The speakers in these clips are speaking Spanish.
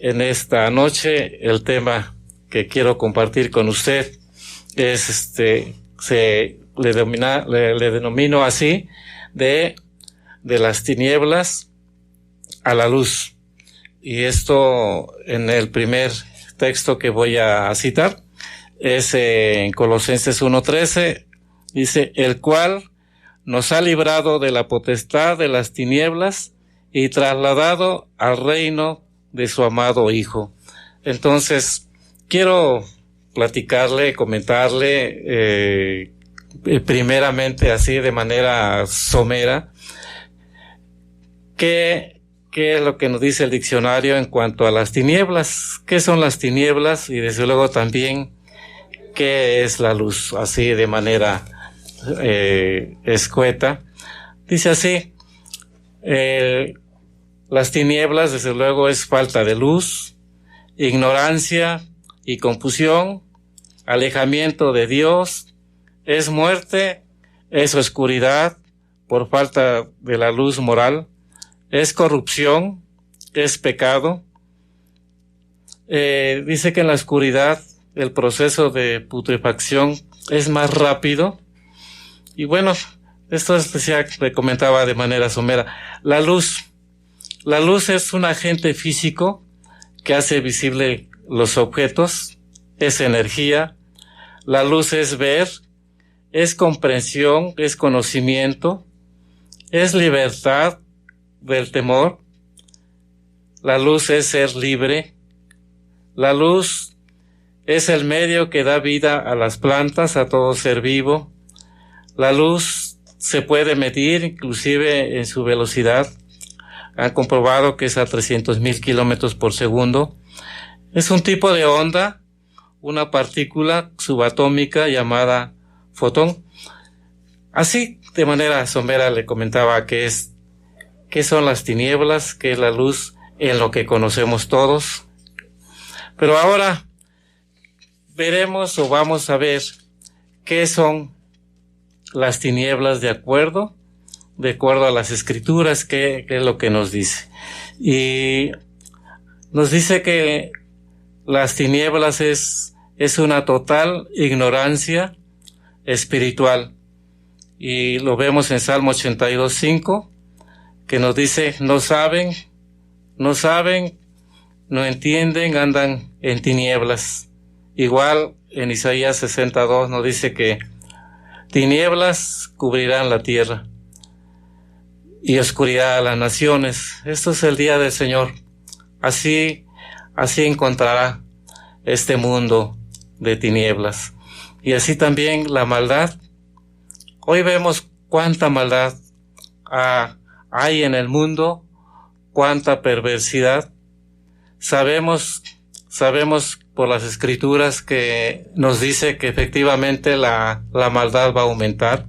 En esta noche el tema que quiero compartir con usted es le denomino así de las tinieblas a la luz. Y esto en el primer texto que voy a citar es en Colosenses 1:13, dice: el cual nos ha librado de la potestad de las tinieblas y trasladado al reino de su amado Hijo. Entonces, quiero platicarle, comentarle, primeramente así de manera somera, ¿qué es lo que nos dice el diccionario en cuanto a las tinieblas? ¿Qué son las tinieblas? Y desde luego también, ¿qué es la luz? Así de manera escueta. Dice así: las tinieblas, desde luego, es falta de luz, ignorancia y confusión, alejamiento de Dios, es muerte, es oscuridad por falta de la luz moral, es corrupción, es pecado. Dice que en la oscuridad el proceso de putrefacción es más rápido. Y bueno, esto ya le comentaba de manera somera. La luz es un agente físico que hace visible los objetos, es energía. La luz es ver, es comprensión, es conocimiento, es libertad del temor. La luz es ser libre. La luz es el medio que da vida a las plantas, a todo ser vivo. La luz se puede medir inclusive en su velocidad. Han comprobado que es a 300,000 kilómetros por segundo. Es un tipo de onda, una partícula subatómica llamada fotón. Así, de manera somera, le comentaba qué son las tinieblas, qué es la luz en lo que conocemos todos. Pero ahora veremos o vamos a ver qué son las tinieblas de acuerdo a las escrituras, qué es lo que nos dice. Y nos dice que las tinieblas es una total ignorancia espiritual. Y lo vemos en Salmo 82:5, que nos dice: no saben, no entienden, andan en tinieblas. Igual en Isaías 60:2 nos dice que tinieblas cubrirán la tierra y oscuridad a las naciones. Esto es el día del Señor. Así encontrará este mundo de tinieblas. Y así también la maldad. Hoy vemos cuánta maldad hay en el mundo, cuánta perversidad. Sabemos por las escrituras que nos dice que efectivamente la maldad va a aumentar.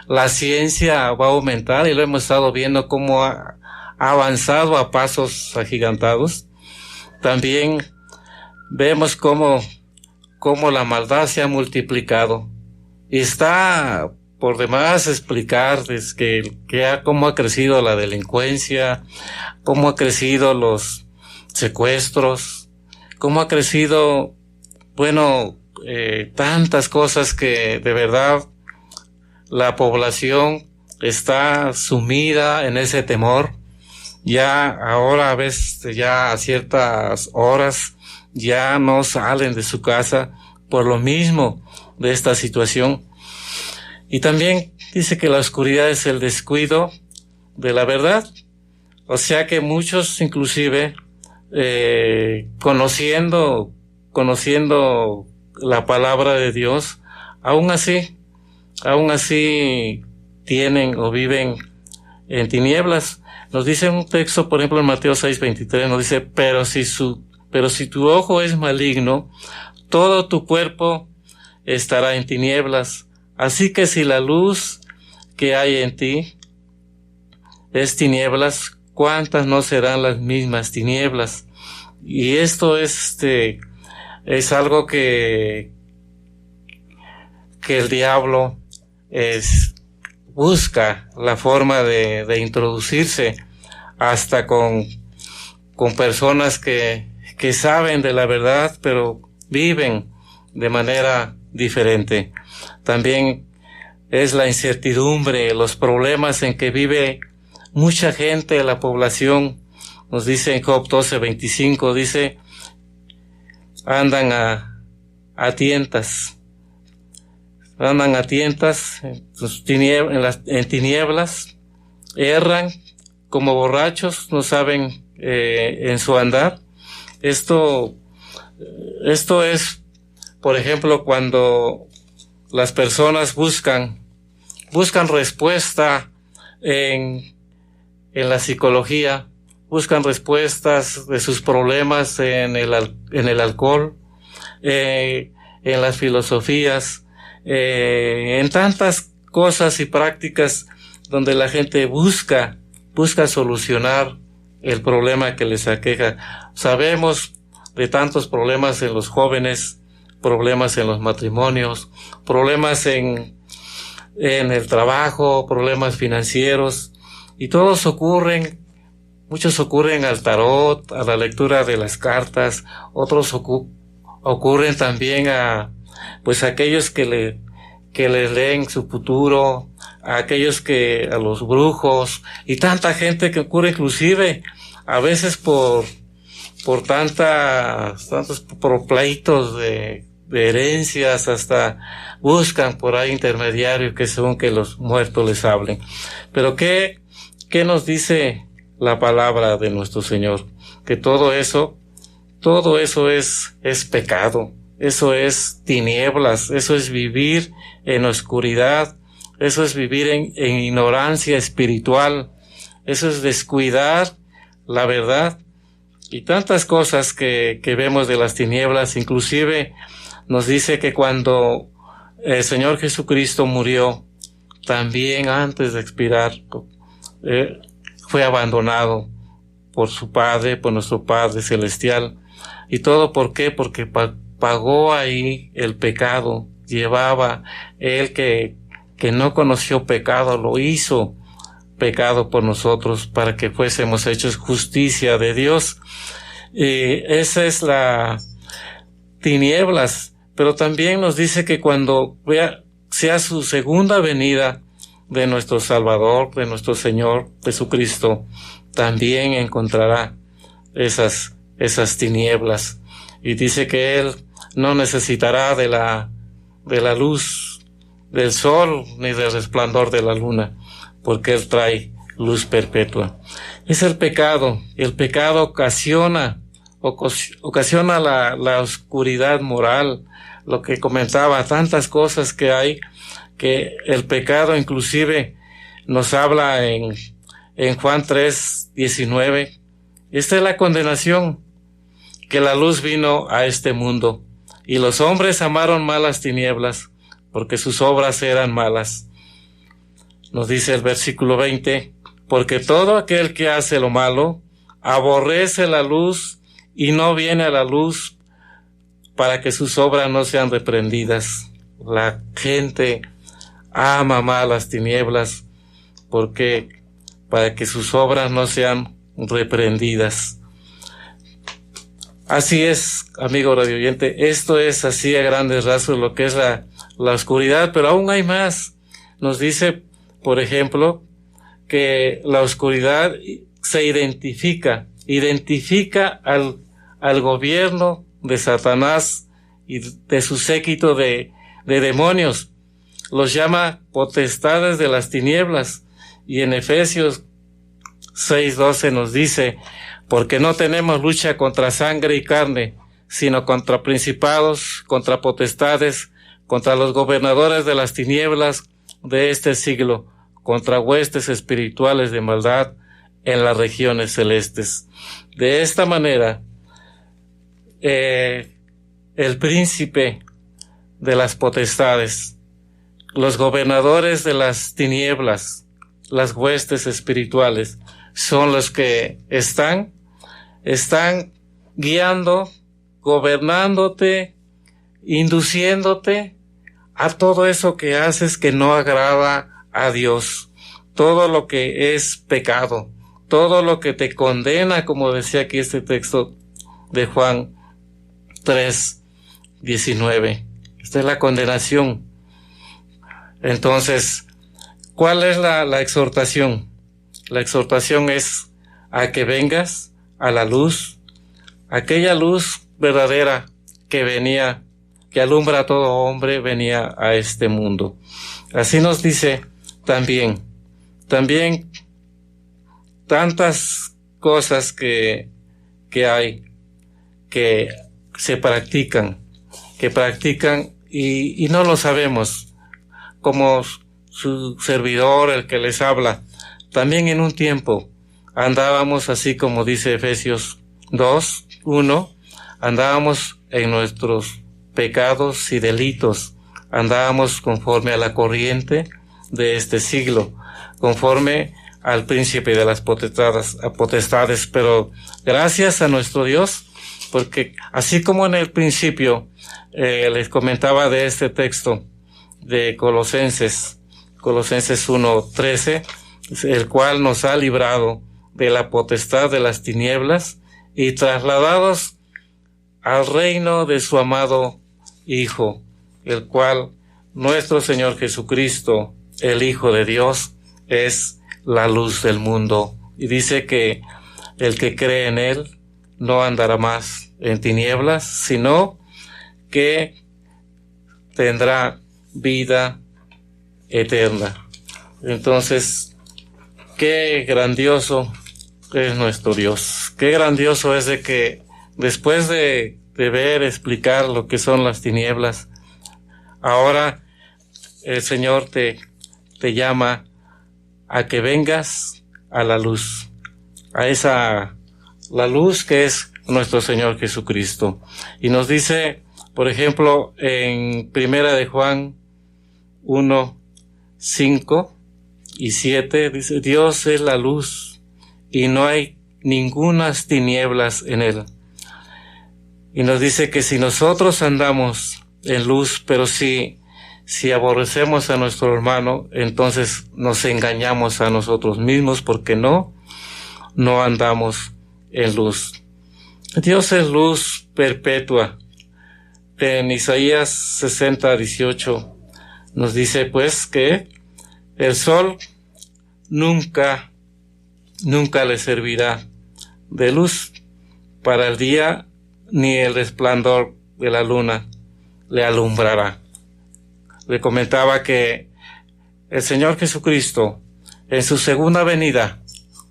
La ciencia va a aumentar, y lo hemos estado viendo cómo ha avanzado a pasos agigantados. También vemos cómo la maldad se ha multiplicado. Y está por demás explicar cómo ha crecido la delincuencia, cómo ha crecido los secuestros, cómo ha crecido, tantas cosas que de verdad la población está sumida en ese temor. Ya ahora a veces, ya a ciertas horas, ya no salen de su casa por lo mismo de esta situación. Y también dice que la oscuridad es el descuido de la verdad. O sea que muchos, inclusive, conociendo la palabra de Dios, aún así tienen o viven en tinieblas. Nos dice un texto, por ejemplo, en Mateo 6:23, nos dice: pero si tu ojo es maligno, todo tu cuerpo estará en tinieblas. Así que si la luz que hay en ti es tinieblas, ¿cuántas no serán las mismas tinieblas? Y esto es algo que el diablo busca la forma de introducirse hasta con con personas que saben de la verdad, pero viven de manera diferente. También es la incertidumbre, los problemas en que vive mucha gente, la población. Nos dice en Job 12:25, dice, andan a tientas, en tinieblas, erran como borrachos, no saben en su andar. Esto es, por ejemplo, cuando las personas buscan respuesta en la psicología, buscan respuestas de sus problemas en el alcohol, en las filosofías, en tantas cosas y prácticas donde la gente busca solucionar el problema que les aqueja. Sabemos de tantos problemas en los jóvenes, problemas en los matrimonios, problemas en el trabajo, problemas financieros, y muchos ocurren al tarot, a la lectura de las cartas, otros ocurren también a aquellos que le leen su futuro, a los brujos, y tanta gente que ocurre inclusive a veces por pleitos de herencias, hasta buscan por ahí intermediarios que según que los muertos les hablen. Pero ¿qué nos dice la palabra de nuestro Señor? Que todo eso es pecado, eso es tinieblas, eso es vivir en oscuridad, eso es vivir en ignorancia espiritual, eso es descuidar la verdad, y tantas cosas que vemos de las tinieblas. Inclusive nos dice que cuando el Señor Jesucristo murió, también antes de expirar, fue abandonado por su Padre, por nuestro Padre Celestial. ¿Y todo por qué? Porque pagó ahí el pecado. Llevaba él que no conoció pecado, lo hizo pecado por nosotros para que fuésemos hechos justicia de Dios. Esa es la tinieblas, pero también nos dice que cuando sea su segunda venida de nuestro Salvador, de nuestro Señor Jesucristo, también encontrará esas tinieblas, y dice que Él no necesitará de la luz del sol ni del resplandor de la luna, porque Él trae luz perpetua. Es el pecado. El pecado ocasiona la oscuridad moral, lo que comentaba, tantas cosas que hay, que el pecado inclusive nos habla en Juan 3:19. Esta es la condenación, que la luz vino a este mundo, y los hombres amaron más las tinieblas, porque sus obras eran malas. Nos dice el versículo 20, porque todo aquel que hace lo malo aborrece la luz y no viene a la luz para que sus obras no sean reprendidas. La gente ama más las tinieblas porque para que sus obras no sean reprendidas. Así es, amigo radio oyente, esto es así a grandes rasgos lo que es la oscuridad, pero aún hay más. Nos dice, por ejemplo, que la oscuridad se identifica al gobierno de Satanás y de su séquito de demonios. Los llama potestades de las tinieblas, y en Efesios 6:12 nos dice, porque no tenemos lucha contra sangre y carne, sino contra principados, contra potestades, contra los gobernadores de las tinieblas de este siglo, contra huestes espirituales de maldad en las regiones celestes. De esta manera, el príncipe de las potestades, los gobernadores de las tinieblas, las huestes espirituales, son los que están guiando, gobernándote, induciéndote a todo eso que haces que no agrada a Dios, todo lo que es pecado, todo lo que te condena, como decía aquí este texto de Juan 3:19. Esta es la condenación. Entonces, ¿cuál es la exhortación? La exhortación es a que vengas a la luz, aquella luz verdadera que venía, que alumbra a todo hombre, venía a este mundo. Así nos dice también tantas cosas que hay, que se practican, y no lo sabemos, como su servidor, el que les habla. También en un tiempo andábamos así como dice Efesios 2:1, andábamos en nuestros pecados y delitos, andábamos conforme a la corriente de este siglo, conforme al príncipe de las potestades, pero gracias a nuestro Dios, porque así como en el principio les comentaba de este texto de Colosenses 1:13, el cual nos ha librado de la potestad de las tinieblas y trasladados al reino de su amado Hijo, el cual nuestro Señor Jesucristo, el Hijo de Dios, es la luz del mundo. Y dice que el que cree en Él no andará más en tinieblas, sino que tendrá vida eterna. Entonces, qué grandioso es nuestro Dios. Qué grandioso es de que después de ver, explicar lo que son las tinieblas, ahora el Señor te llama a que vengas a la luz, la luz que es nuestro Señor Jesucristo. Y nos dice, por ejemplo, en Primera de Juan 1:5-7, dice: Dios es la luz y no hay ningunas tinieblas en él. Y nos dice que si nosotros andamos en luz, pero si aborrecemos a nuestro hermano, entonces nos engañamos a nosotros mismos, porque no andamos en luz. Dios es luz perpetua. En Isaías 60:18 nos dice pues que el sol nunca le servirá de luz para el día, ni el resplandor de la luna le alumbrará. Le comentaba que el Señor Jesucristo, en su segunda venida,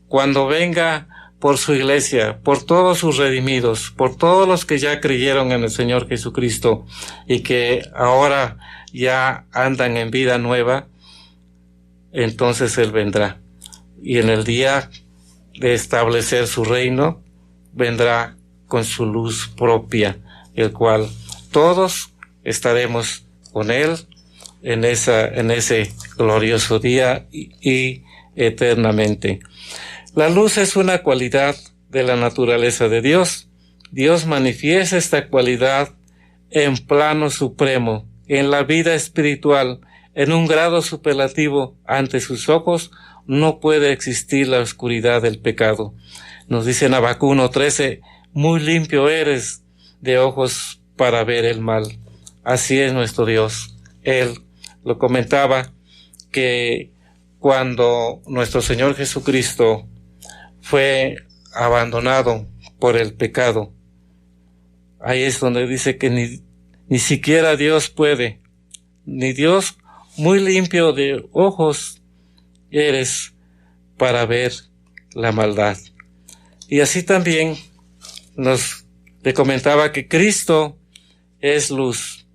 cuando venga por su iglesia, por todos sus redimidos, por todos los que ya creyeron en el Señor Jesucristo y que ahora ya andan en vida nueva, entonces Él vendrá. Y en el día de establecer su reino, vendrá con su luz propia, el cual todos estaremos con Él en ese glorioso día y eternamente. La luz es una cualidad de la naturaleza de Dios. Dios manifiesta esta cualidad en plano supremo, en la vida espiritual, en un grado superlativo. Ante sus ojos no puede existir la oscuridad del pecado. Nos dice en Habacuc 1:13: muy limpio eres de ojos para ver el mal. Así es nuestro Dios. Él lo comentaba que cuando nuestro Señor Jesucristo fue abandonado por el pecado, ahí es donde dice que ni siquiera Dios puede, ni Dios, muy limpio de ojos eres para ver la maldad. Y así también le comentaba que Cristo es luz.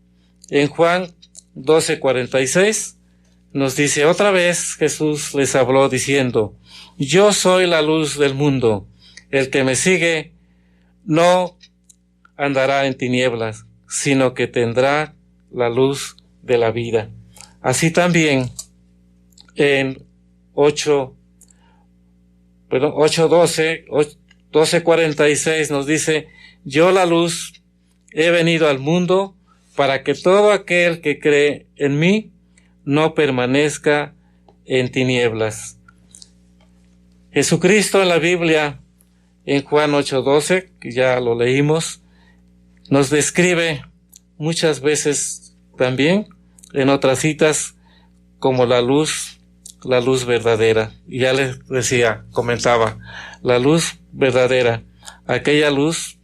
En Juan 12:46 nos dice: otra vez Jesús les habló diciendo: yo soy la luz del mundo. El que me sigue no andará en tinieblas, sino que tendrá la luz de la vida. Así también en 12:46 nos dice: yo la luz he venido al mundo para que todo aquel que cree en mí no permanezca en tinieblas. Jesucristo en la Biblia, en Juan 8:12, que ya lo leímos, nos describe muchas veces también en otras citas como la luz verdadera. Y ya les decía, comentaba, la luz verdadera, aquella luz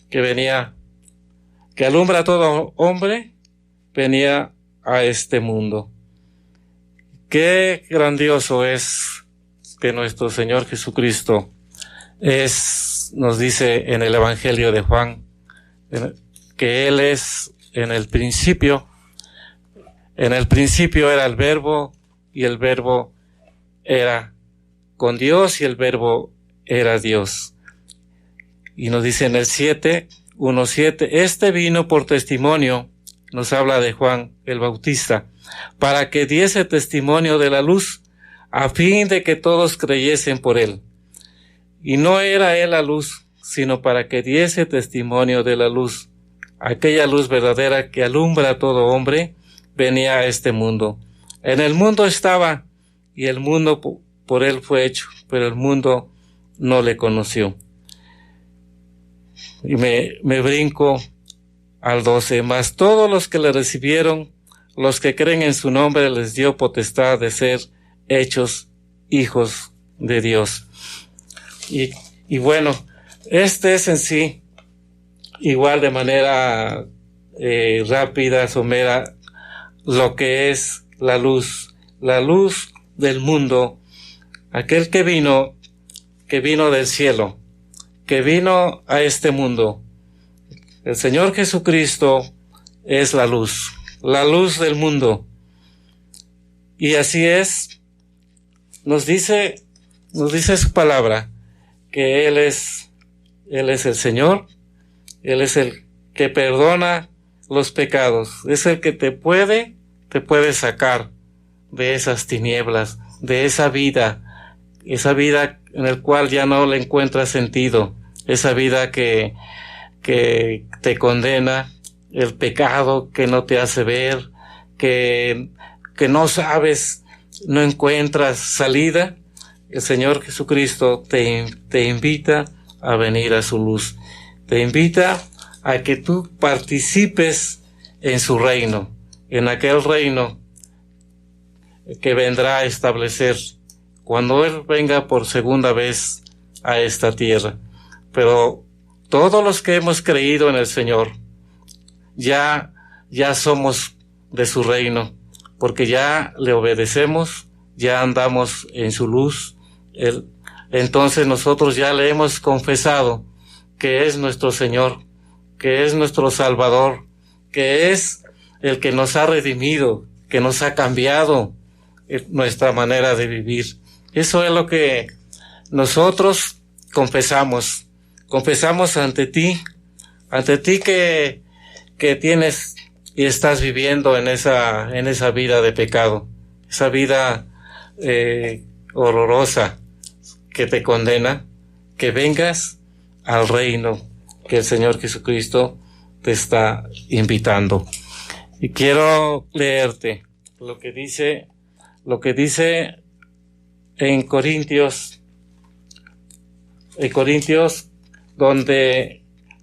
que venía, que alumbra a todo hombre, venía a este mundo. Qué grandioso es que nuestro Señor Jesucristo nos dice en el Evangelio de Juan, que Él es en el principio era el Verbo, y el Verbo era con Dios, y el Verbo era Dios. Y nos dice en el 1:7, este vino por testimonio, nos habla de Juan el Bautista, para que diese testimonio de la luz, a fin de que todos creyesen por él. Y no era él la luz, sino para que diese testimonio de la luz. Aquella luz verdadera que alumbra a todo hombre, venía a este mundo. En el mundo estaba, y el mundo por él fue hecho, pero el mundo no le conoció. Y me brinco al 12. Mas todos los que le recibieron, los que creen en su nombre, les dio potestad de ser hechos hijos de Dios. Y bueno, este es en sí, igual de manera rápida, somera, lo que es la luz del mundo, aquel que vino del cielo, que vino a este mundo. El Señor Jesucristo es la luz del mundo. Y así es, nos dice su palabra, que Él es el Señor, Él es el que perdona los pecados, es el que te puede sacar de esas tinieblas, de esa vida en la cual ya no le encuentras sentido, esa vida que te condena, el pecado que no te hace ver, que no sabes, no encuentras salida. El Señor Jesucristo te invita a venir a su luz, te invita a que tú participes en su reino, en aquel reino que vendrá a establecer cuando Él venga por segunda vez a esta tierra. Pero todos los que hemos creído en el Señor, ya somos de su reino, porque ya le obedecemos, ya andamos en su luz. Entonces nosotros ya le hemos confesado que es nuestro Señor, que es nuestro Salvador, que es el que nos ha redimido, que nos ha cambiado nuestra manera de vivir. Eso es lo que nosotros confesamos ante ti que tienes y estás viviendo en esa vida de pecado, esa vida horrorosa que te condena, que vengas al reino que el Señor Jesucristo te está invitando. Y quiero leerte lo que dice en Corintios, donde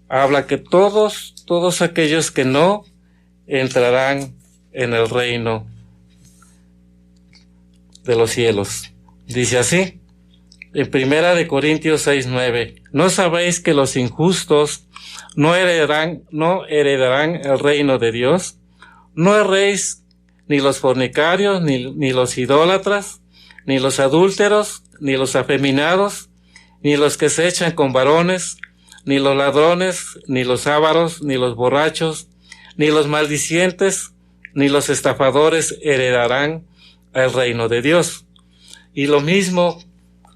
habla que todos aquellos que no entrarán en el reino de los cielos. Dice así, en 1 Corintios 6:9, ¿no sabéis que los injustos no heredarán el reino de Dios? No erréis ni los fornicarios, ni los idólatras, ni los adúlteros, ni los afeminados, ni los que se echan con varones, ni los ladrones, ni los ávaros, ni los borrachos, ni los maldicientes, ni los estafadores heredarán el reino de Dios. Y lo mismo,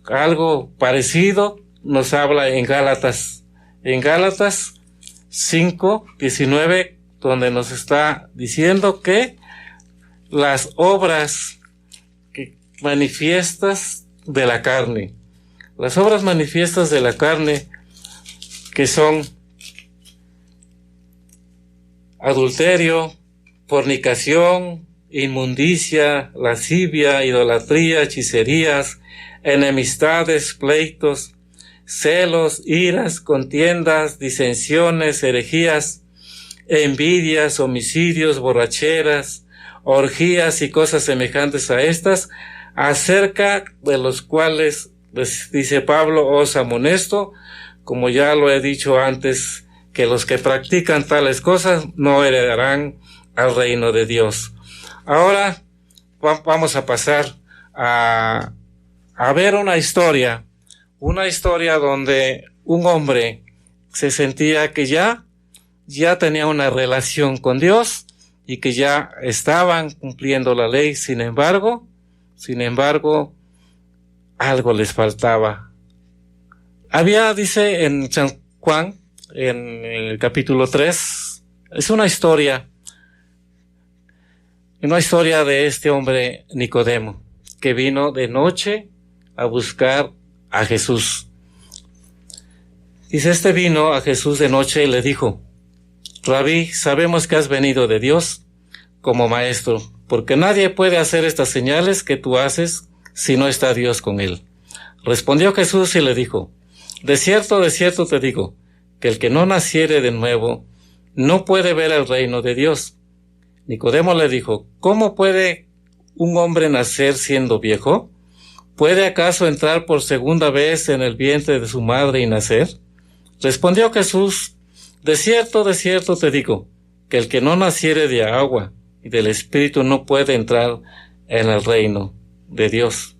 algo parecido, nos habla en Gálatas 5:19, donde nos está diciendo que las obras manifiestas de la carne, que son adulterio, fornicación, inmundicia, lascivia, idolatría, hechicerías, enemistades, pleitos, celos, iras, contiendas, disensiones, herejías, envidias, homicidios, borracheras, orgías y cosas semejantes a estas, acerca de los cuales, dice Pablo, os amonesto, como ya lo he dicho antes, que los que practican tales cosas no heredarán al reino de Dios. Ahora vamos a pasar a ver una historia donde un hombre se sentía que ya tenía una relación con Dios y que ya estaban cumpliendo la ley, sin embargo, algo les faltaba. Dice en San Juan, en el capítulo 3, es una historia de este hombre Nicodemo, que vino de noche a buscar a Jesús. Dice, vino a Jesús de noche y le dijo: Rabí, sabemos que has venido de Dios como maestro, porque nadie puede hacer estas señales que tú haces si no está Dios con él. Respondió Jesús y le dijo: de cierto te digo, que el que no naciere de nuevo no puede ver el reino de Dios. Nicodemo le dijo: ¿cómo puede un hombre nacer siendo viejo? ¿Puede acaso entrar por segunda vez en el vientre de su madre y nacer? Respondió Jesús: de cierto te digo, que el que no naciere de agua y del Espíritu no puede entrar en el reino de Dios.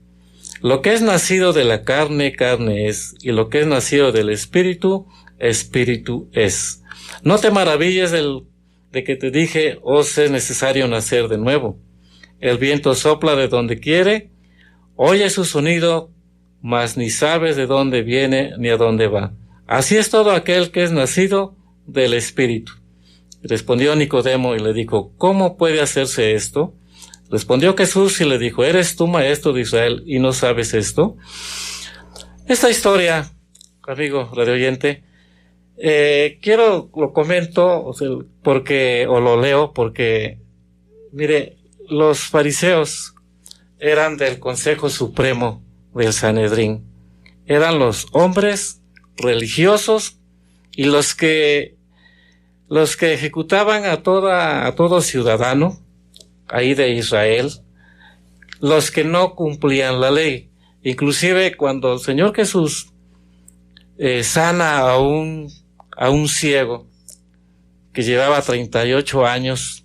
Lo que es nacido de la carne, carne es, y lo que es nacido del Espíritu, Espíritu es. No te maravilles de que te dije, os es necesario nacer de nuevo. El viento sopla de donde quiere, oye su sonido, mas ni sabes de dónde viene ni a dónde va. Así es todo aquel que es nacido del Espíritu. Respondió Nicodemo y le dijo: ¿cómo puede hacerse esto? Respondió Jesús y le dijo: ¿eres tú maestro de Israel y no sabes esto? Esta historia, amigo radioyente, lo comento, o lo leo porque, mire, los fariseos eran del Consejo Supremo del Sanedrín. Eran los hombres religiosos y los que ejecutaban a todo ciudadano ahí de Israel, los que no cumplían la ley. Inclusive cuando el Señor Jesús sana a un ciego que llevaba 38 años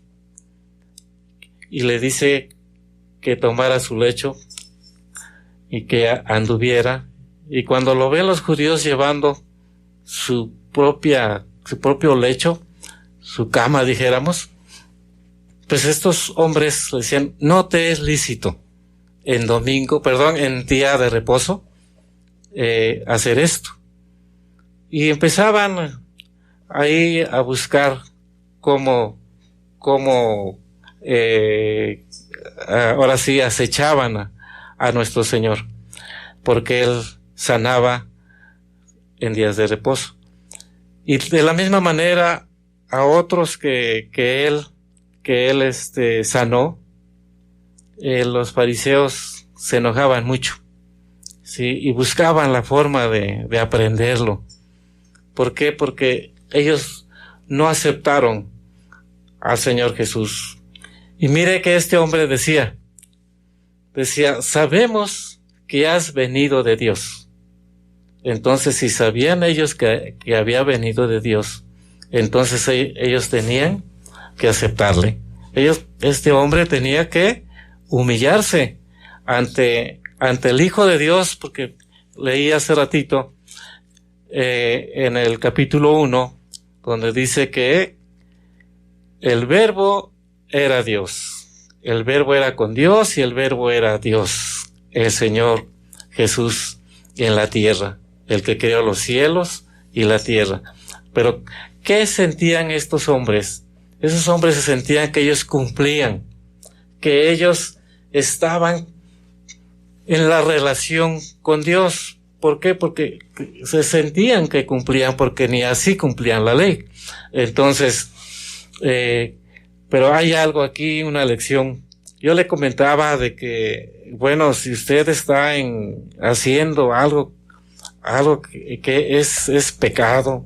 y le dice que tomara su lecho y que anduviera, y cuando lo ven los judíos llevando su propio lecho, su cama, dijéramos, pues estos hombres le decían: no te es lícito en día de reposo hacer esto. Y empezaban ahí a buscar cómo ahora sí acechaban a nuestro Señor, porque Él sanaba en días de reposo. Y de la misma manera a otros que él sanó, los fariseos se enojaban mucho, sí, y buscaban la forma de aprenderlo. ¿Por qué? Porque ellos no aceptaron al Señor Jesús. Y mire que este hombre decía, sabemos que has venido de Dios. Entonces, si sabían ellos que había venido de Dios, entonces ellos tenían que aceptarle. Este hombre tenía que humillarse ante el Hijo de Dios, porque leí hace ratito en el capítulo 1, donde dice que el Verbo era Dios. El Verbo era con Dios y el Verbo era Dios, el Señor Jesús en la tierra, el que creó los cielos y la tierra. Pero, ¿qué sentían estos hombres? Esos hombres se sentían que ellos cumplían, que ellos estaban en la relación con Dios. ¿Por qué? Porque se sentían que cumplían, porque ni así cumplían la ley. Entonces, pero hay algo aquí, una lección yo le comentaba de que, bueno, si usted está haciendo algo que es pecado,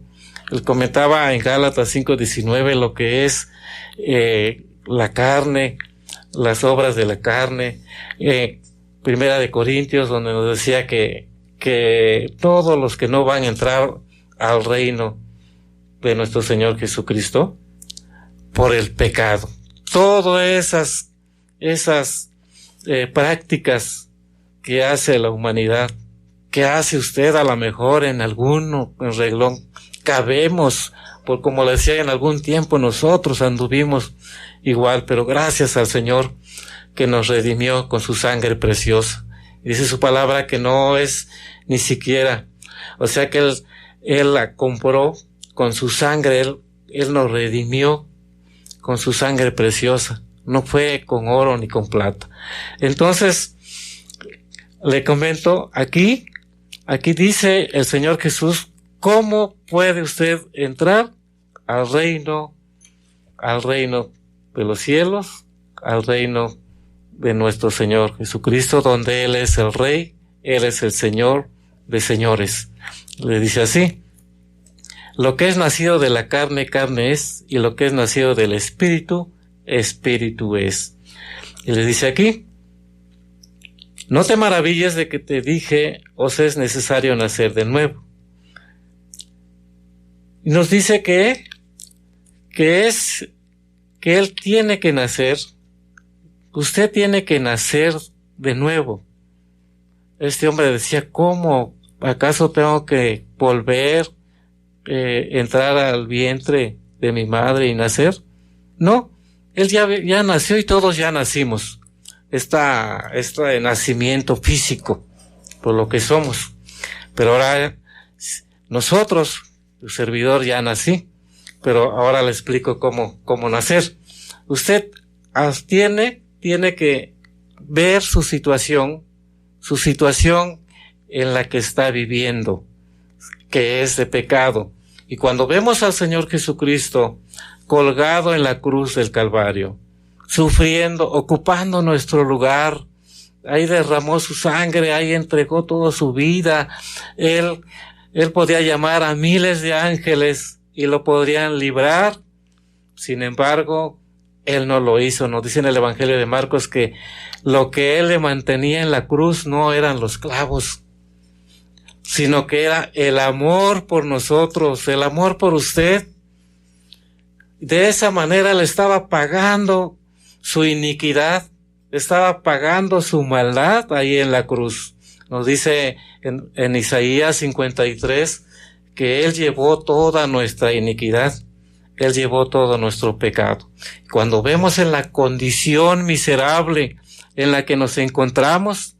él comentaba en Gálatas 5:19 lo que es la carne, las obras de la carne, Primera de Corintios, donde nos decía que todos los que no van a entrar al reino de nuestro Señor Jesucristo por el pecado. Todas esas prácticas que hace la humanidad, que hace usted a lo mejor en algún renglón, cabemos, por como le decía, en algún tiempo nosotros anduvimos igual, pero gracias al Señor que nos redimió con su sangre preciosa. Y dice su palabra que no es ni siquiera, o sea que Él la compró con su sangre, Él nos redimió con su sangre preciosa, no fue con oro ni con plata. Entonces, le comento, aquí dice el Señor Jesús, ¿cómo puede usted entrar al reino de los cielos, al reino de nuestro Señor Jesucristo, donde Él es el Rey, Él es el Señor de señores? Le dice así: lo que es nacido de la carne, carne es, y lo que es nacido del Espíritu, Espíritu es. Y le dice aquí: no te maravilles de que te dije, os es necesario nacer de nuevo. Y nos dice que Él tiene que nacer, usted tiene que nacer de nuevo. Este hombre decía, ¿cómo? ¿Acaso tengo que volver, entrar al vientre de mi madre y nacer? No, él ya nació y todos ya nacimos. Este nacimiento físico, por lo que somos. Pero ahora nosotros, el servidor, ya nací, pero ahora le explico cómo nacer. Usted tiene que ver su situación en la que está viviendo, que es de pecado. Y cuando vemos al Señor Jesucristo colgado en la cruz del Calvario, sufriendo, ocupando nuestro lugar, ahí derramó su sangre, ahí entregó toda su vida, Él podía llamar a miles de ángeles y lo podrían librar. Sin embargo, Él no lo hizo. Nos dice en el Evangelio de Marcos que lo que Él le mantenía en la cruz no eran los clavos, sino que era el amor por nosotros, el amor por usted. De esa manera le estaba pagando su iniquidad, estaba pagando su maldad ahí en la cruz. Nos dice en Isaías 53 que Él llevó toda nuestra iniquidad, Él llevó todo nuestro pecado. Cuando vemos en la condición miserable en la que nos encontramos,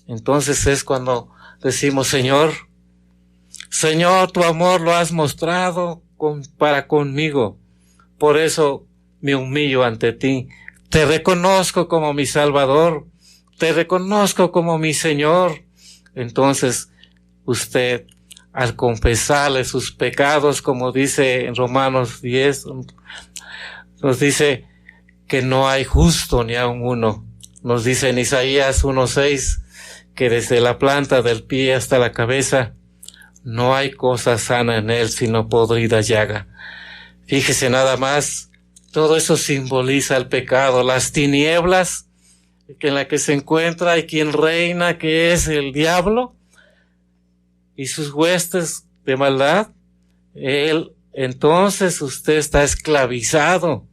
entonces es cuando decimos, Señor, tu amor lo has mostrado para conmigo. Por eso me humillo ante ti. Te reconozco como mi Salvador. Te reconozco como mi Señor. Entonces, usted, al confesarle sus pecados, como dice en Romanos 10, nos dice que no hay justo ni aun uno. Nos dice en Isaías 1:6 que desde la planta del pie hasta la cabeza no hay cosa sana en él, sino podrida llaga. Fíjese nada más, todo eso simboliza el pecado, las tinieblas en la que se encuentra y quien reina, que es el diablo y sus huestes de maldad. Entonces usted está esclavizado,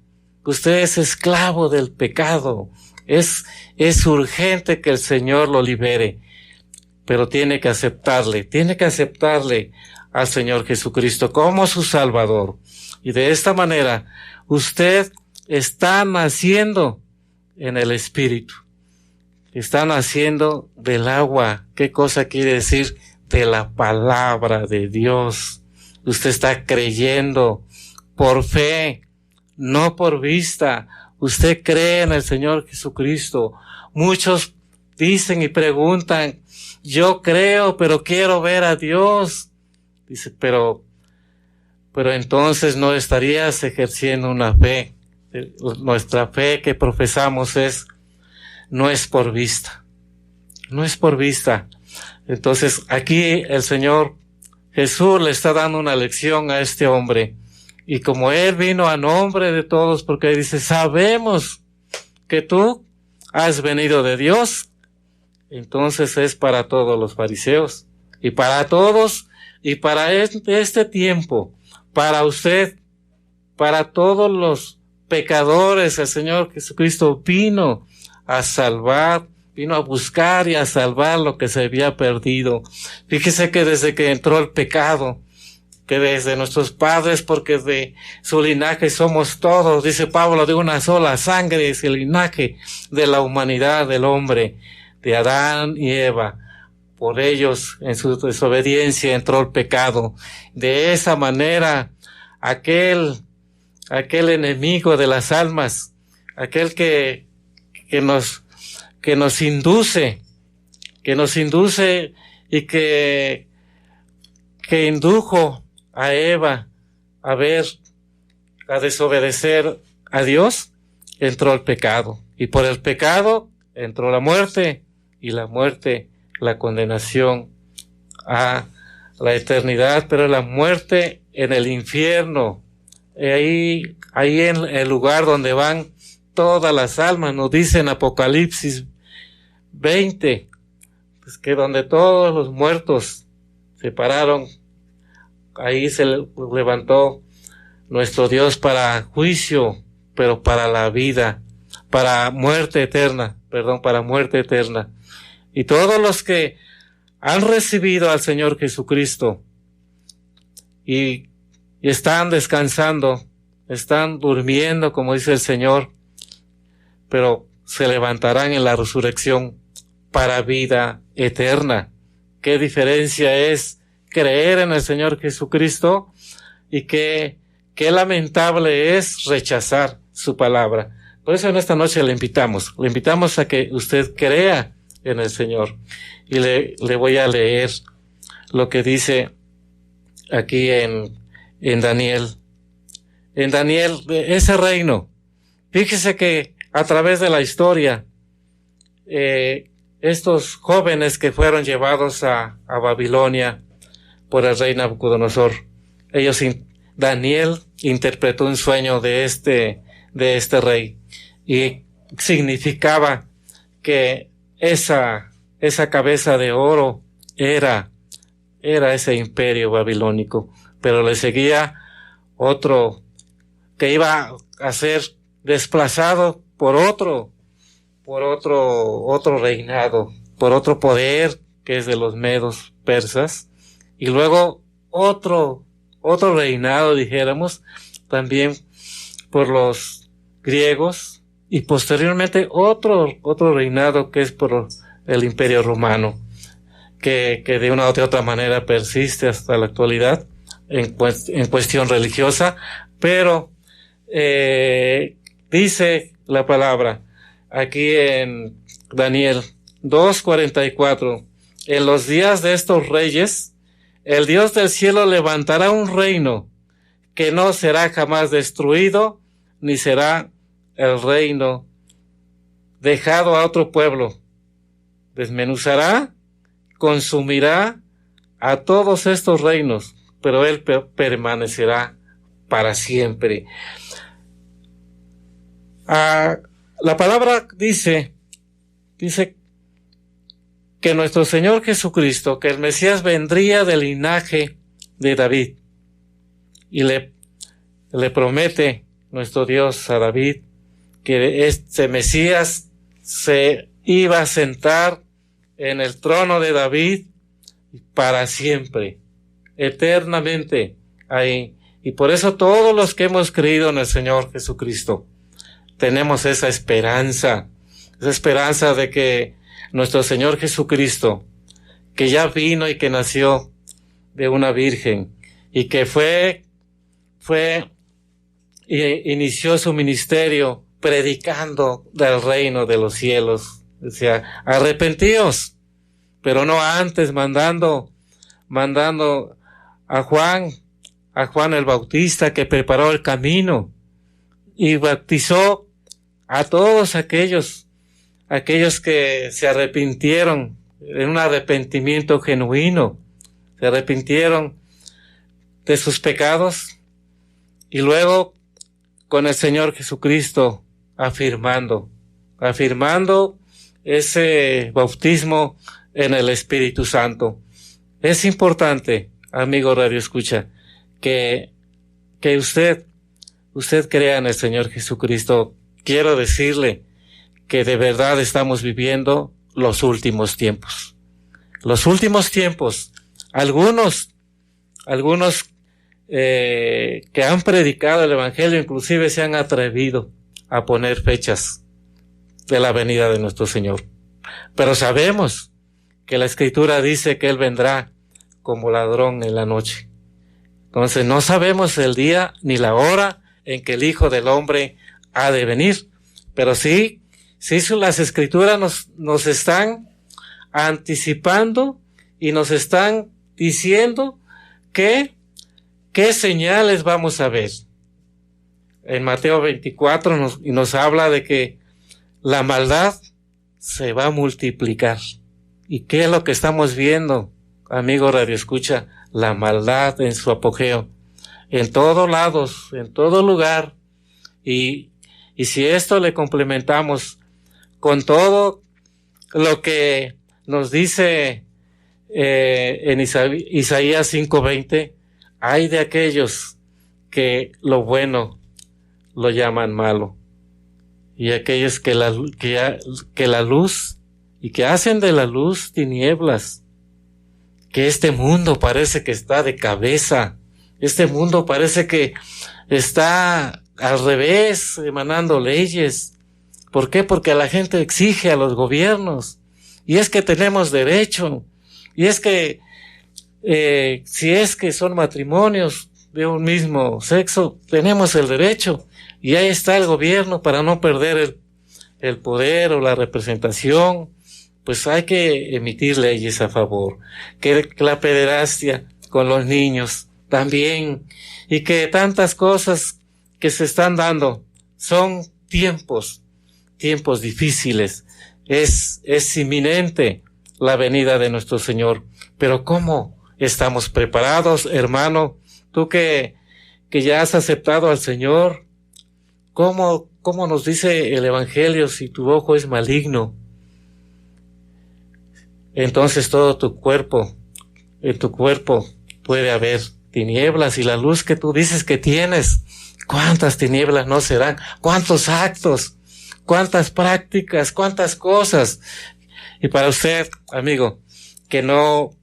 usted es esclavo del pecado. Es urgente que el Señor lo libere, pero tiene que aceptarle al Señor Jesucristo como su Salvador. Y de esta manera, usted está naciendo en el Espíritu. Está naciendo del agua. ¿Qué cosa quiere decir? De la palabra de Dios. Usted está creyendo por fe, no por vista. Usted cree en el Señor Jesucristo. Muchos dicen y preguntan, yo creo, pero quiero ver a Dios. Dice, pero entonces no estarías ejerciendo una fe. Nuestra fe que profesamos es no es por vista. No es por vista. Entonces, aquí el Señor Jesús le está dando una lección a este hombre. Y como Él vino a nombre de todos, porque dice, sabemos que tú has venido de Dios, entonces es para todos los fariseos, y para todos, y para este tiempo, para usted, para todos los pecadores. El Señor Jesucristo vino a salvar, vino a buscar y a salvar lo que se había perdido. Fíjese que desde que entró el pecado, que desde nuestros padres, porque de su linaje somos todos, dice Pablo, de una sola sangre es el linaje de la humanidad, del hombre, de Adán y Eva. Por ellos, en su desobediencia, entró el pecado. De esa manera, aquel enemigo de las almas, aquel que nos induce y que indujo a Eva a desobedecer a Dios, entró el pecado. Y por el pecado entró la muerte, y la muerte, la condenación a la eternidad, pero la muerte en el infierno, ahí en el lugar donde van todas las almas, nos dice en Apocalipsis 20, pues que donde todos los muertos se pararon, ahí se levantó nuestro Dios para juicio, pero para la vida, para muerte eterna. Y todos los que han recibido al Señor Jesucristo y están descansando, están durmiendo, como dice el Señor, pero se levantarán en la resurrección para vida eterna. ¿Qué diferencia es creer en el Señor Jesucristo y qué lamentable es rechazar su palabra? Por eso en esta noche le invitamos a que usted crea en el Señor. Y le voy a leer lo que dice aquí en Daniel. En Daniel, ese reino. Fíjese que a través de la historia, estos jóvenes que fueron llevados a Babilonia por el rey Nabucodonosor, Daniel interpretó un sueño de este rey, y significaba que esa cabeza de oro era ese imperio babilónico, pero le seguía otro que iba a ser desplazado por otro reinado, por otro poder que es de los medos persas, y luego otro reinado, dijéramos, también por los griegos, y posteriormente otro reinado que es por el Imperio Romano, que de una u otra manera persiste hasta la actualidad en cuestión religiosa, pero dice la palabra aquí en Daniel 2:44, en los días de estos reyes, el Dios del cielo levantará un reino que no será jamás destruido, ni será el reino dejado a otro pueblo. Desmenuzará, consumirá a todos estos reinos, pero él permanecerá para siempre. La palabra dice que nuestro Señor Jesucristo, que el Mesías vendría del linaje de David, y le promete nuestro Dios a David que este Mesías se iba a sentar en el trono de David para siempre, eternamente ahí. Y por eso todos los que hemos creído en el Señor Jesucristo tenemos esa esperanza de que nuestro Señor Jesucristo, que ya vino y que nació de una virgen y que inició su ministerio predicando del reino de los cielos. Decía, arrepentíos, pero no antes, mandando a Juan el Bautista, que preparó el camino y bautizó a todos aquellos aquellos que se arrepintieron en un arrepentimiento genuino, se arrepintieron de sus pecados y luego con el Señor Jesucristo afirmando ese bautismo en el Espíritu Santo. Es importante, amigo Radio Escucha, que usted crea en el Señor Jesucristo. Quiero decirle que de verdad estamos viviendo los últimos tiempos. Los últimos tiempos. Algunos que han predicado el Evangelio inclusive se han atrevido a poner fechas de la venida de nuestro Señor. Pero sabemos que la Escritura dice que Él vendrá como ladrón en la noche. Entonces no sabemos el día ni la hora en que el Hijo del Hombre ha de venir. Pero sí las Escrituras nos están anticipando y nos están diciendo qué señales vamos a ver. En Mateo 24 nos habla de que la maldad se va a multiplicar. ¿Y qué es lo que estamos viendo, amigo Radio Escucha? La maldad en su apogeo. En todos lados, en todo lugar. Y si esto le complementamos con todo lo que nos dice en Isaías 5:20, hay de aquellos que lo bueno lo llaman malo, y aquellos que la luz, y que hacen de la luz tinieblas, que este mundo parece que está de cabeza, este mundo parece que está al revés, emanando leyes. ¿Por qué? Porque la gente exige a los gobiernos, y es que tenemos derecho, y es que si es que son matrimonios de un mismo sexo, tenemos el derecho, y ahí está el gobierno para no perder el poder o la representación. Pues hay que emitir leyes a favor, que la pederastia con los niños también, y que tantas cosas que se están dando son tiempos difíciles. Es inminente la venida de nuestro Señor, pero ¿cómo estamos preparados, hermano? Tú que ya has aceptado al Señor, ¿cómo nos dice el Evangelio? Si tu ojo es maligno, entonces todo en tu cuerpo puede haber tinieblas, y la luz que tú dices que tienes, ¿cuántas tinieblas no serán? ¿Cuántos actos? ¿Cuántas prácticas? ¿Cuántas cosas? Y para usted, amigo, que no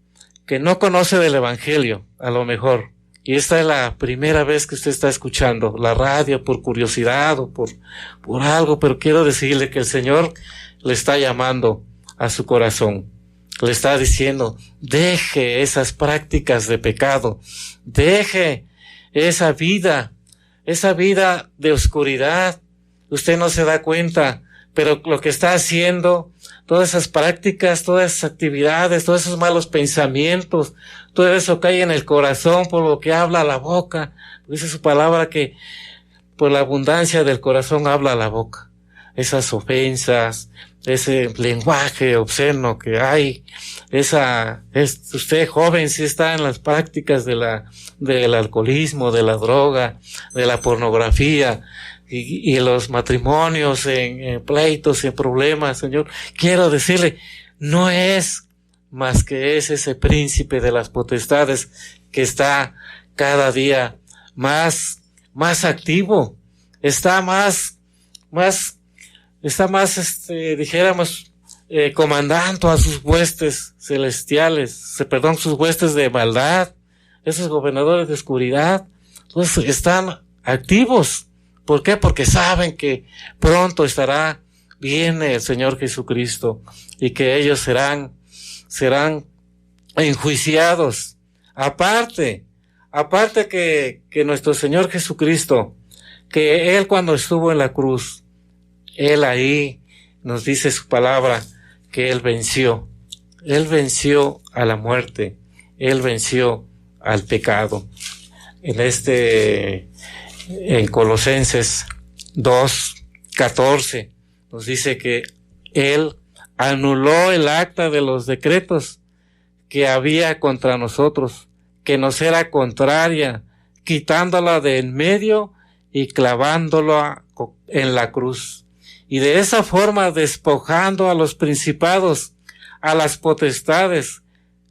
conoce del Evangelio, a lo mejor, y esta es la primera vez que usted está escuchando la radio por curiosidad o por algo, pero quiero decirle que el Señor le está llamando a su corazón. Le está diciendo, deje esas prácticas de pecado, deje esa vida de oscuridad. Usted no se da cuenta, pero lo que está haciendo, todas esas prácticas, todas esas actividades, todos esos malos pensamientos, todo eso cae en el corazón por lo que habla la boca. Dice su palabra que por la abundancia del corazón habla la boca. Esas ofensas, ese lenguaje obsceno que hay, usted joven si está en las prácticas del alcoholismo, de la droga, de la pornografía, y los matrimonios en pleitos, en problemas, Señor, quiero decirle, no es más que ese príncipe de las potestades que está cada día más activo, está más, dijéramos, comandando a sus huestes celestiales, sus huestes de maldad, esos gobernadores de oscuridad, pues están activos. ¿Por qué? Porque saben que pronto viene el Señor Jesucristo, y que ellos serán enjuiciados. Aparte que nuestro Señor Jesucristo, que Él cuando estuvo en la cruz, Él ahí nos dice su palabra que Él venció a la muerte, Él venció al pecado. En Colosenses 2:14 nos dice que Él anuló el acta de los decretos que había contra nosotros, que nos era contraria, quitándola de en medio y clavándola en la cruz. Y de esa forma despojando a los principados, a las potestades,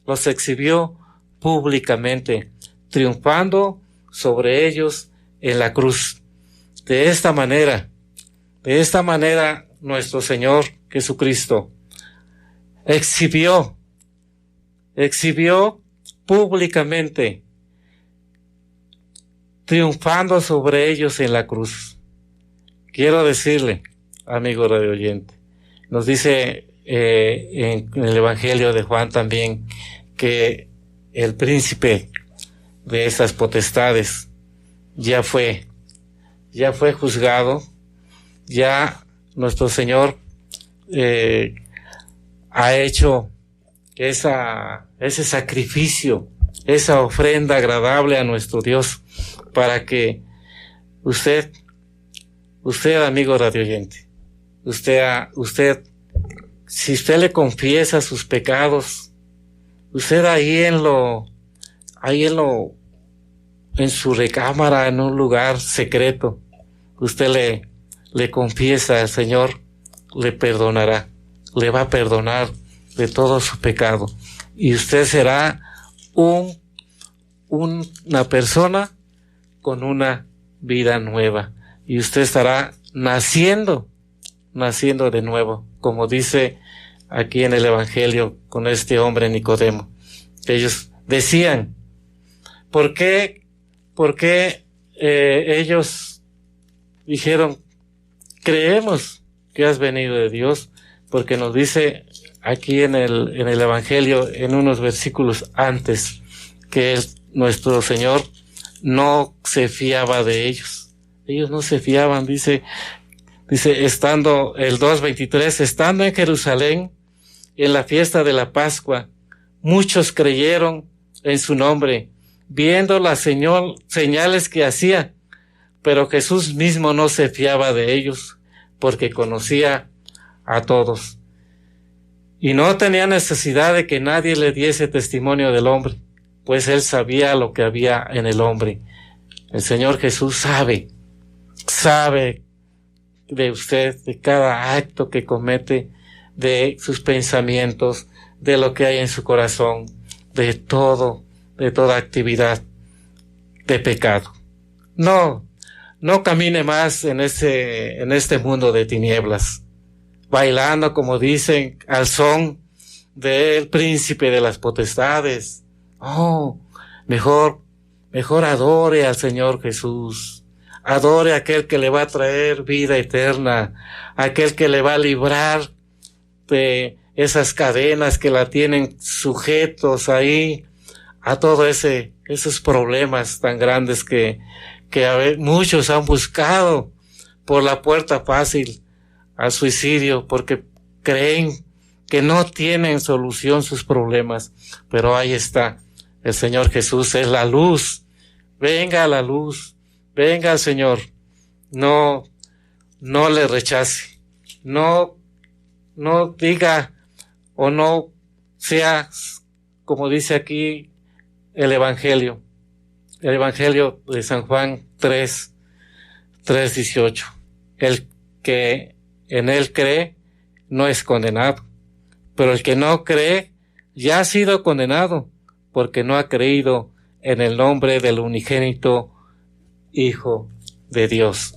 los exhibió públicamente, triunfando sobre ellos en la cruz. De esta manera, nuestro Señor Jesucristo exhibió públicamente, triunfando sobre ellos en la cruz. Quiero decirle, amigo radio oyente, nos dice en el Evangelio de Juan también que el príncipe de esas potestades ya fue juzgado, ya nuestro Señor ha hecho ese sacrificio, esa ofrenda agradable a nuestro Dios, para que usted, amigo radioyente, usted, si usted le confiesa sus pecados, usted en su recámara, en un lugar secreto, usted le confiesa al Señor, le perdonará, le va a perdonar de todo su pecado, y usted será una persona con una vida nueva, y usted estará naciendo de nuevo, como dice aquí en el Evangelio con este hombre Nicodemo. Ellos decían, ¿por qué ellos dijeron, creemos que has venido de Dios? Porque nos dice aquí en el Evangelio, en unos versículos antes, que nuestro Señor no se fiaba de ellos. Ellos no se fiaban, dice estando el 2:23, estando en Jerusalén, en la fiesta de la Pascua, muchos creyeron en su nombre, viendo las señales que hacía, pero Jesús mismo no se fiaba de ellos, porque conocía a todos. Y no tenía necesidad de que nadie le diese testimonio del hombre, pues él sabía lo que había en el hombre. El Señor Jesús sabe de usted, de cada acto que comete, de sus pensamientos, de lo que hay en su corazón, de toda actividad de pecado. No camine más en este mundo de tinieblas, bailando, como dicen, al son del príncipe de las potestades. Mejor adore al Señor Jesús. Adore a aquel que le va a traer vida eterna, aquel que le va a librar de esas cadenas que la tienen sujetos ahí a todos esos problemas tan grandes que muchos han buscado por la puerta fácil al suicidio, porque creen que no tienen solución sus problemas. Pero ahí está, el Señor Jesús es la luz. Venga a la luz. Venga al Señor, no le rechace, no diga o no sea, como dice aquí el Evangelio de San Juan 3:18. El que en él cree no es condenado, pero el que no cree ya ha sido condenado, porque no ha creído en el nombre del unigénito Hijo de Dios.